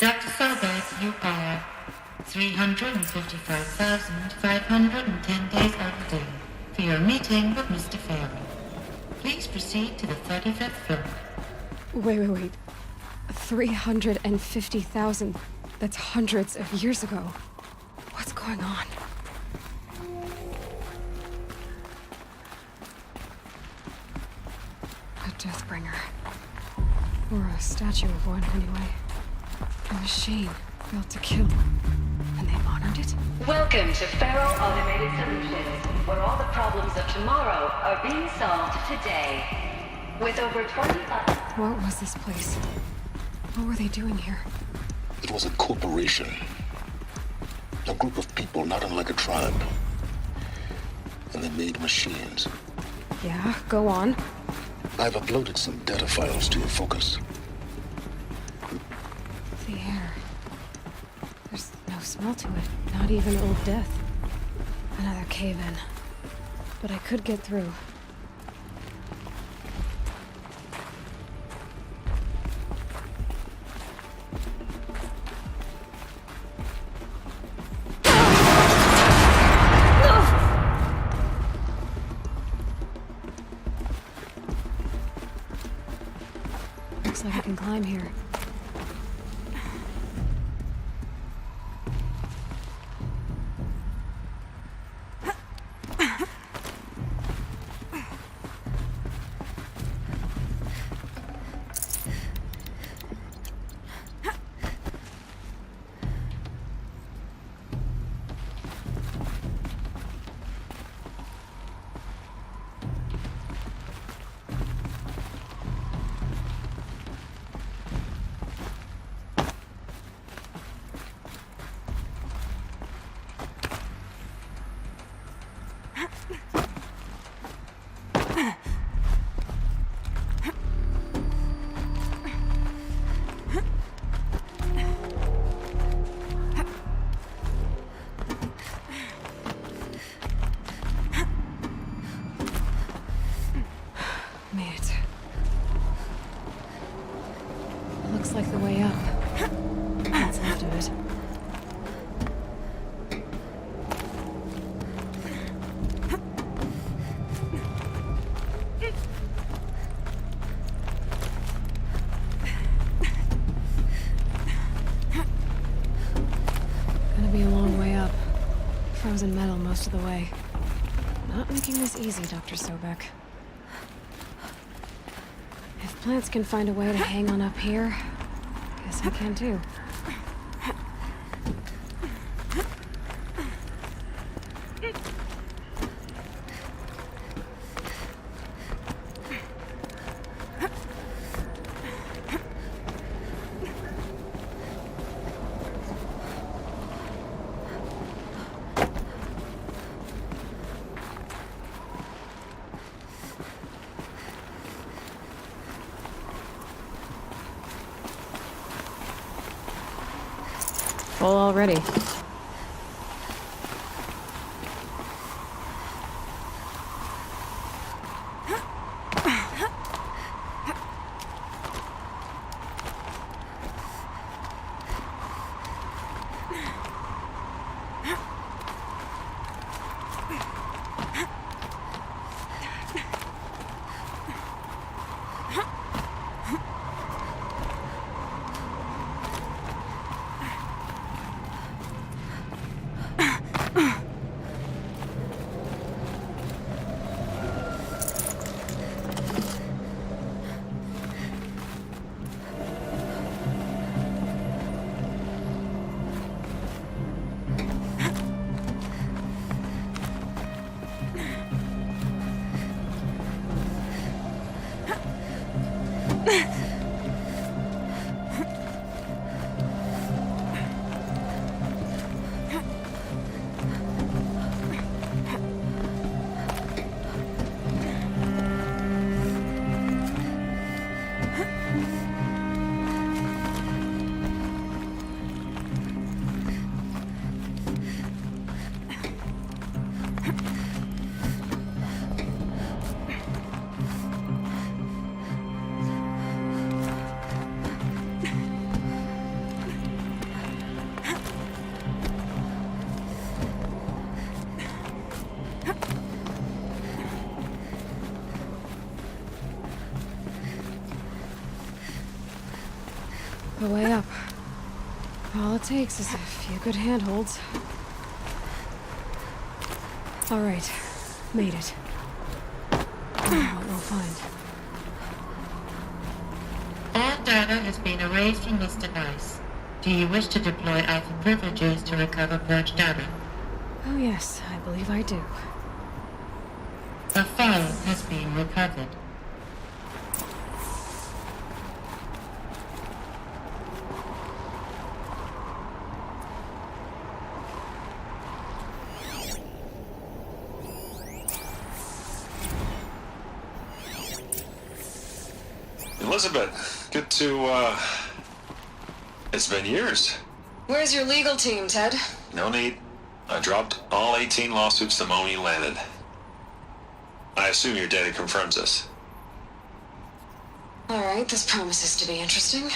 Dr. Sobeck, you are 355,510 days overdue for your meeting with Mr. Faro. Please proceed to the 35th floor. Wait. 350,000. That's hundreds of years ago. What's going on? A Deathbringer. Or a statue of one, anyway. A machine built to kill. And they honored it? Welcome to Faro Automated Solutions, where all the problems of tomorrow are being solved today. With over 25... What was this place? What were they doing here? It was a corporation. A group of people not unlike a tribe. And they made machines. Yeah, go on. I've uploaded some data files to your focus. The air. There's no smell to it. Not even old death. Another cave-in. But I could get through. Looks like I can climb here. Made it. Looks like the way up. What's left of it. Gonna be a long way up. Frozen metal most of the way. Not making this easy, Dr. Sobeck. If plants can find a way to hang on up here, guess I can too. Full already. the way up. All it takes is a few good handholds. All right, made it. Now what we'll find. All data has been erased from this device. Do you wish to deploy alpha privileges to recover purged data? Oh yes, I believe I do. A file has been recovered. Elisabet, good to, it's been years. Where's your legal team, Ted? No need. I dropped all 18 lawsuits the moment you landed. I assume your data confirms this. All right, this promises to be interesting.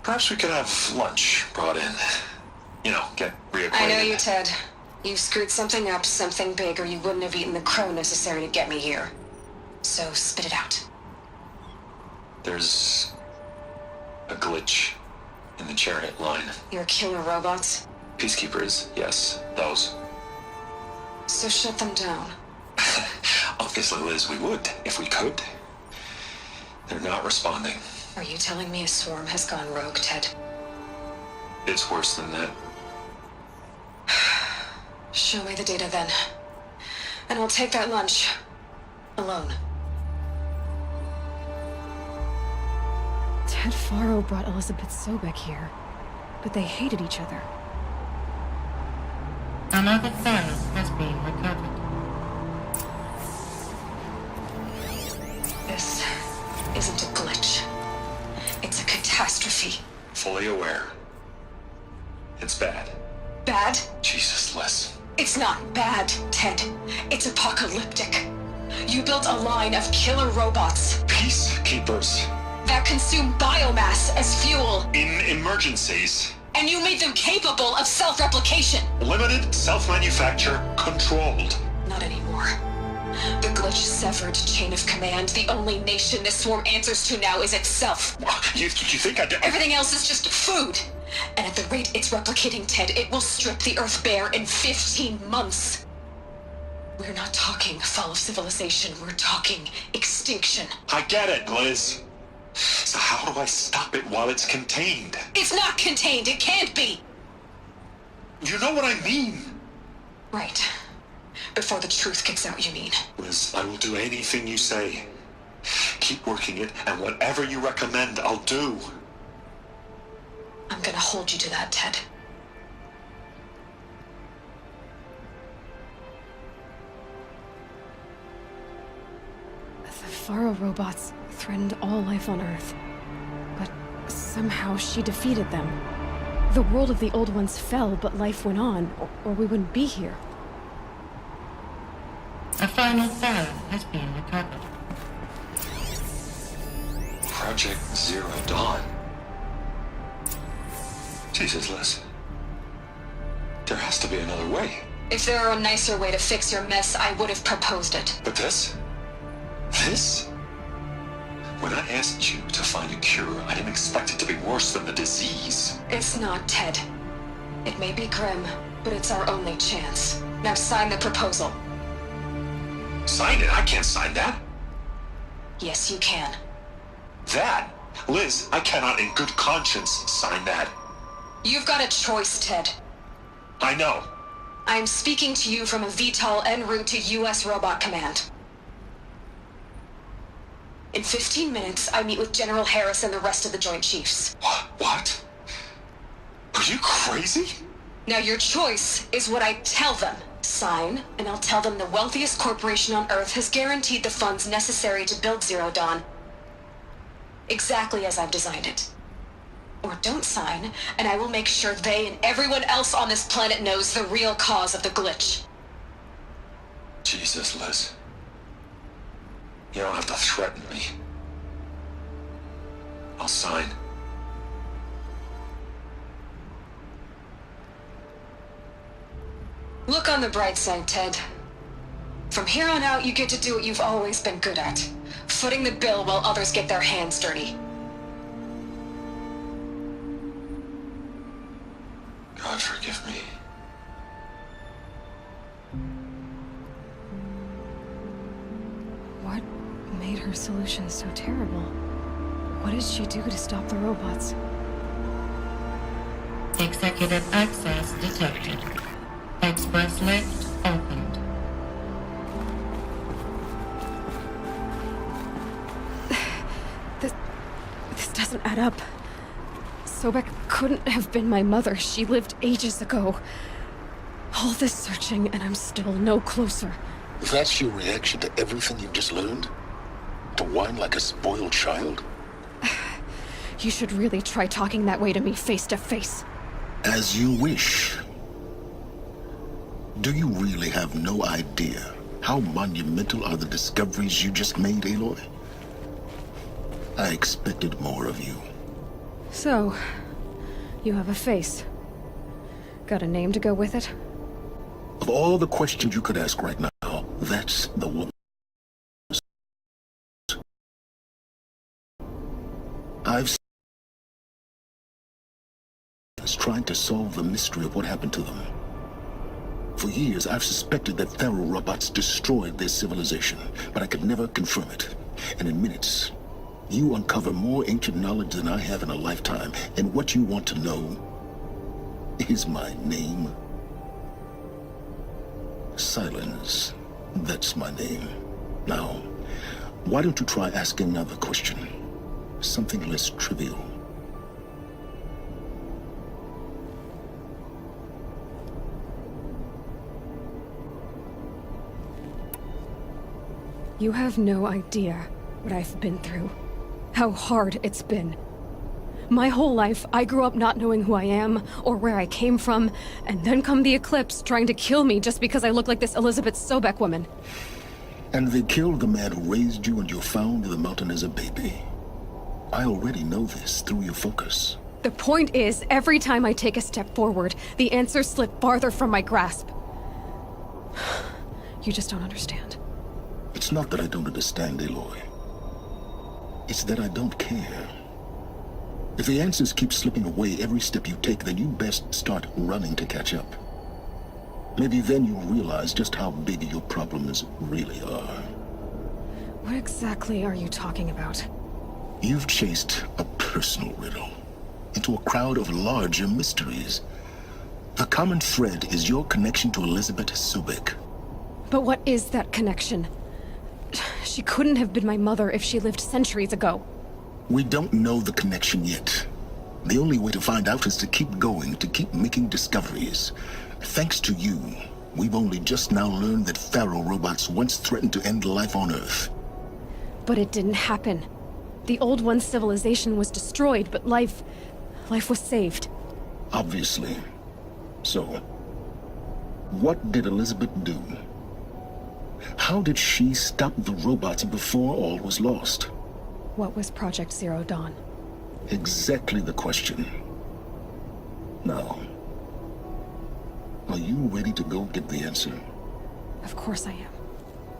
Perhaps we could have lunch brought in. You know, get reacquainted. I know you, Ted. You've screwed something up, something big, or you wouldn't have eaten the crow necessary to get me here. So spit it out. There's a glitch in the chariot line. Your killer robots? Peacekeepers, yes, those. So shut them down. Obviously, Liz, we would, if we could. They're not responding. Are you telling me a swarm has gone rogue, Ted? It's worse than that. Show me the data then. And I'll take that lunch. Alone. Ted Faro brought Elisabet Sobeck here, but they hated each other. Another file has been recovered. This isn't a glitch. It's a catastrophe. Fully aware. It's bad. Bad? Jesus, Liz. It's not bad, Ted. It's apocalyptic. You built a line of killer robots Peacekeepers. that consume biomass as fuel, In emergencies. and you made them capable of self-replication. Limited, self-manufacture, controlled. Not anymore. The glitch severed chain of command. The only nation this swarm answers to now is itself. You think I did? Everything else is just food. And at the rate it's replicating, Ted, it will strip the Earth bare in 15 months. We're not talking fall of civilization. We're talking extinction. I get it, Liz. So how do I stop it while it's contained? It's not contained. It can't be. You know what I mean. Right. Before the truth gets out, you mean. Liz, I will do anything you say. Keep working it, and whatever you recommend, I'll do. I'm gonna hold you to that, Ted. The Faro robots threatened all life on Earth. But somehow she defeated them. The world of the old ones fell, but life went on, or we wouldn't be here. A final file has been recovered. Project Zero Dawn. Jesus, Liz. There has to be another way. If there were a nicer way to fix your mess, I would have proposed it. But this? This? When I asked you to find a cure, I didn't expect it to be worse than the disease. It's not, Ted. It may be grim, but it's our only chance. Now sign the proposal. Sign it? I can't sign that. Yes, you can. That? Liz, I cannot in good conscience sign that. You've got a choice, Ted. I know. I am speaking to you from a VTOL en route to U.S. Robot Command. In 15 minutes, I meet with General Harris and the rest of the Joint Chiefs. What? Are you crazy? Now your choice is what I tell them. Sign, and I'll tell them the wealthiest corporation on Earth has guaranteed the funds necessary to build Zero Dawn. Exactly as I've designed it. Or don't sign, and I will make sure they and everyone else on this planet knows the real cause of the glitch. Jesus, Liz. You don't have to threaten me. I'll sign. Look on the bright side, Ted. From here on out, you get to do what you've always been good at. Footing the bill while others get their hands dirty. God forgive me. What made her solution so terrible? What did she do to stop the robots? Executive access detected. Express lift opened. This doesn't add up. Sobeck couldn't have been my mother. She lived ages ago. All this searching, and I'm still no closer. That's your reaction to everything you've just learned? To whine like a spoiled child? You should really try talking that way to me face to face. As you wish. Do you really have no idea how monumental are the discoveries you just made, Aloy? I expected more of you. So, you have a face. Got a name to go with it? Of all the questions you could ask right now, that's the one. I've is trying to solve the mystery of what happened to them. For years, I've suspected that Faro robots destroyed their civilization, but I could never confirm it. And in minutes, you uncover more ancient knowledge than I have in a lifetime. And what you want to know is my name. Sylens. That's my name. Now, why don't you try asking another question? Something less trivial. You have no idea what I've been through. How hard it's been. My whole life, I grew up not knowing who I am, or where I came from, and then come the Eclipse trying to kill me just because I look like this Elisabet Sobeck woman. And they killed the man who raised you and you found in the mountain as a baby. I already know this through your focus. The point is, every time I take a step forward, the answers slip farther from my grasp. You just don't understand. It's not that I don't understand, Aloy. It's that I don't care. If the answers keep slipping away every step you take, then you best start running to catch up. Maybe then you'll realize just how big your problems really are. What exactly are you talking about? You've chased a personal riddle into a crowd of larger mysteries. The common thread is your connection to Elisabet Sobeck. But what is that connection? She couldn't have been my mother if she lived centuries ago. We don't know the connection yet. The only way to find out is to keep going, to keep making discoveries. Thanks to you, we've only just now learned that Faro robots once threatened to end life on Earth. But it didn't happen. The Old One's civilization was destroyed, but life was saved. Obviously. So, what did Elisabet do? How did she stop the robots before all was lost? What was Project Zero Dawn? Exactly the question. Now, are you ready to go get the answer? Of course I am.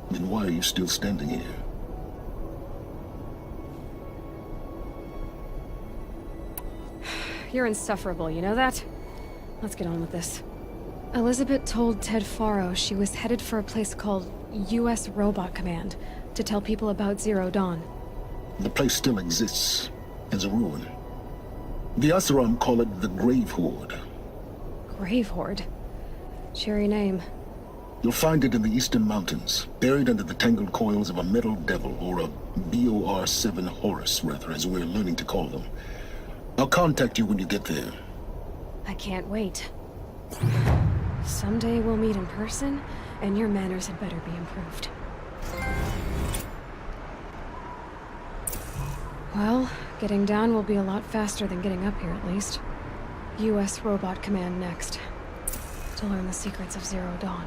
Then why are you still standing here? You're insufferable, you know that? Let's get on with this. Elisabet told Ted Faros she was headed for a place called U.S. Robot Command to tell people about Zero Dawn. The place still exists as a ruin. The Asaram call it the Grave Horde. Grave Horde? Cheery name. You'll find it in the eastern mountains, buried under the tangled coils of a metal devil, or a BOR-7 Horus, rather, as we're learning to call them. I'll contact you when you get there. I can't wait. Someday we'll meet in person, and your manners had better be improved. Well, getting down will be a lot faster than getting up here, at least. U.S. Robot Command next. To learn the secrets of Zero Dawn.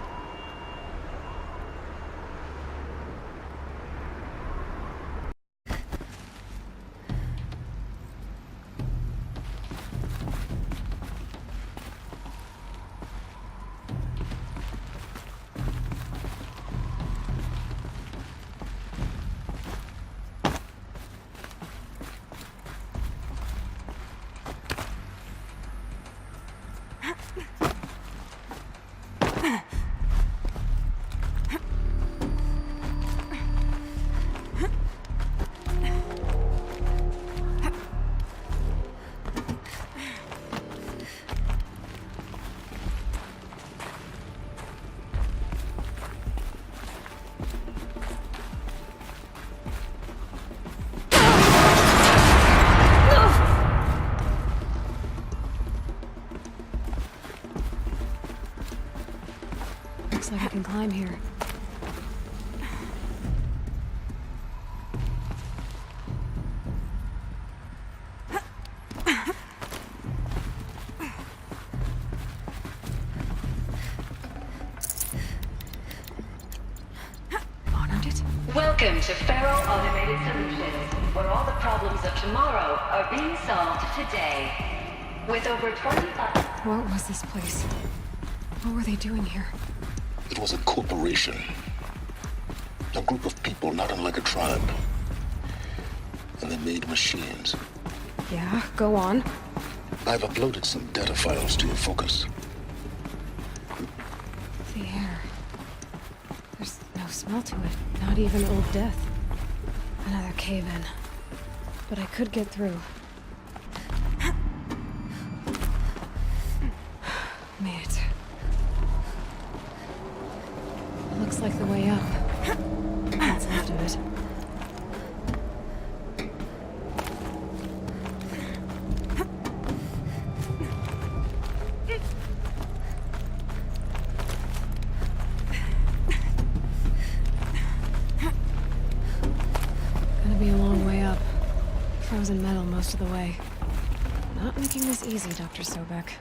time here. Honored it? Welcome to Faro Automated Solutions, where all the problems of tomorrow are being solved today. With over 25... What was this place? What were they doing here? It was a corporation. A group of people not unlike a tribe. And they made machines. Yeah, go on. I've uploaded some data files to your focus. The air. There's no smell to it. Not even Old Death. Another cave-in. But I could get through. Made it. Looks like the way up. What's left of it. Gonna be a long way up. Frozen metal most of the way. Not making this easy, Dr. Sobeck.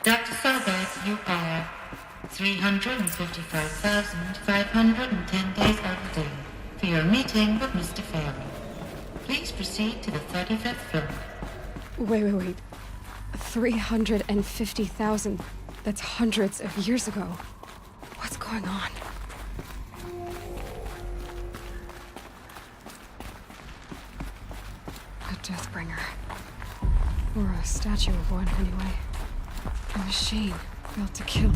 Dr. Sobeck, you are 355,510 days overdue for your meeting with Mr. Faro. Please proceed to the 35th floor. Wait. 350,000. That's hundreds of years ago. What's going on? A Deathbringer. Or a statue of one, anyway. A machine built to kill.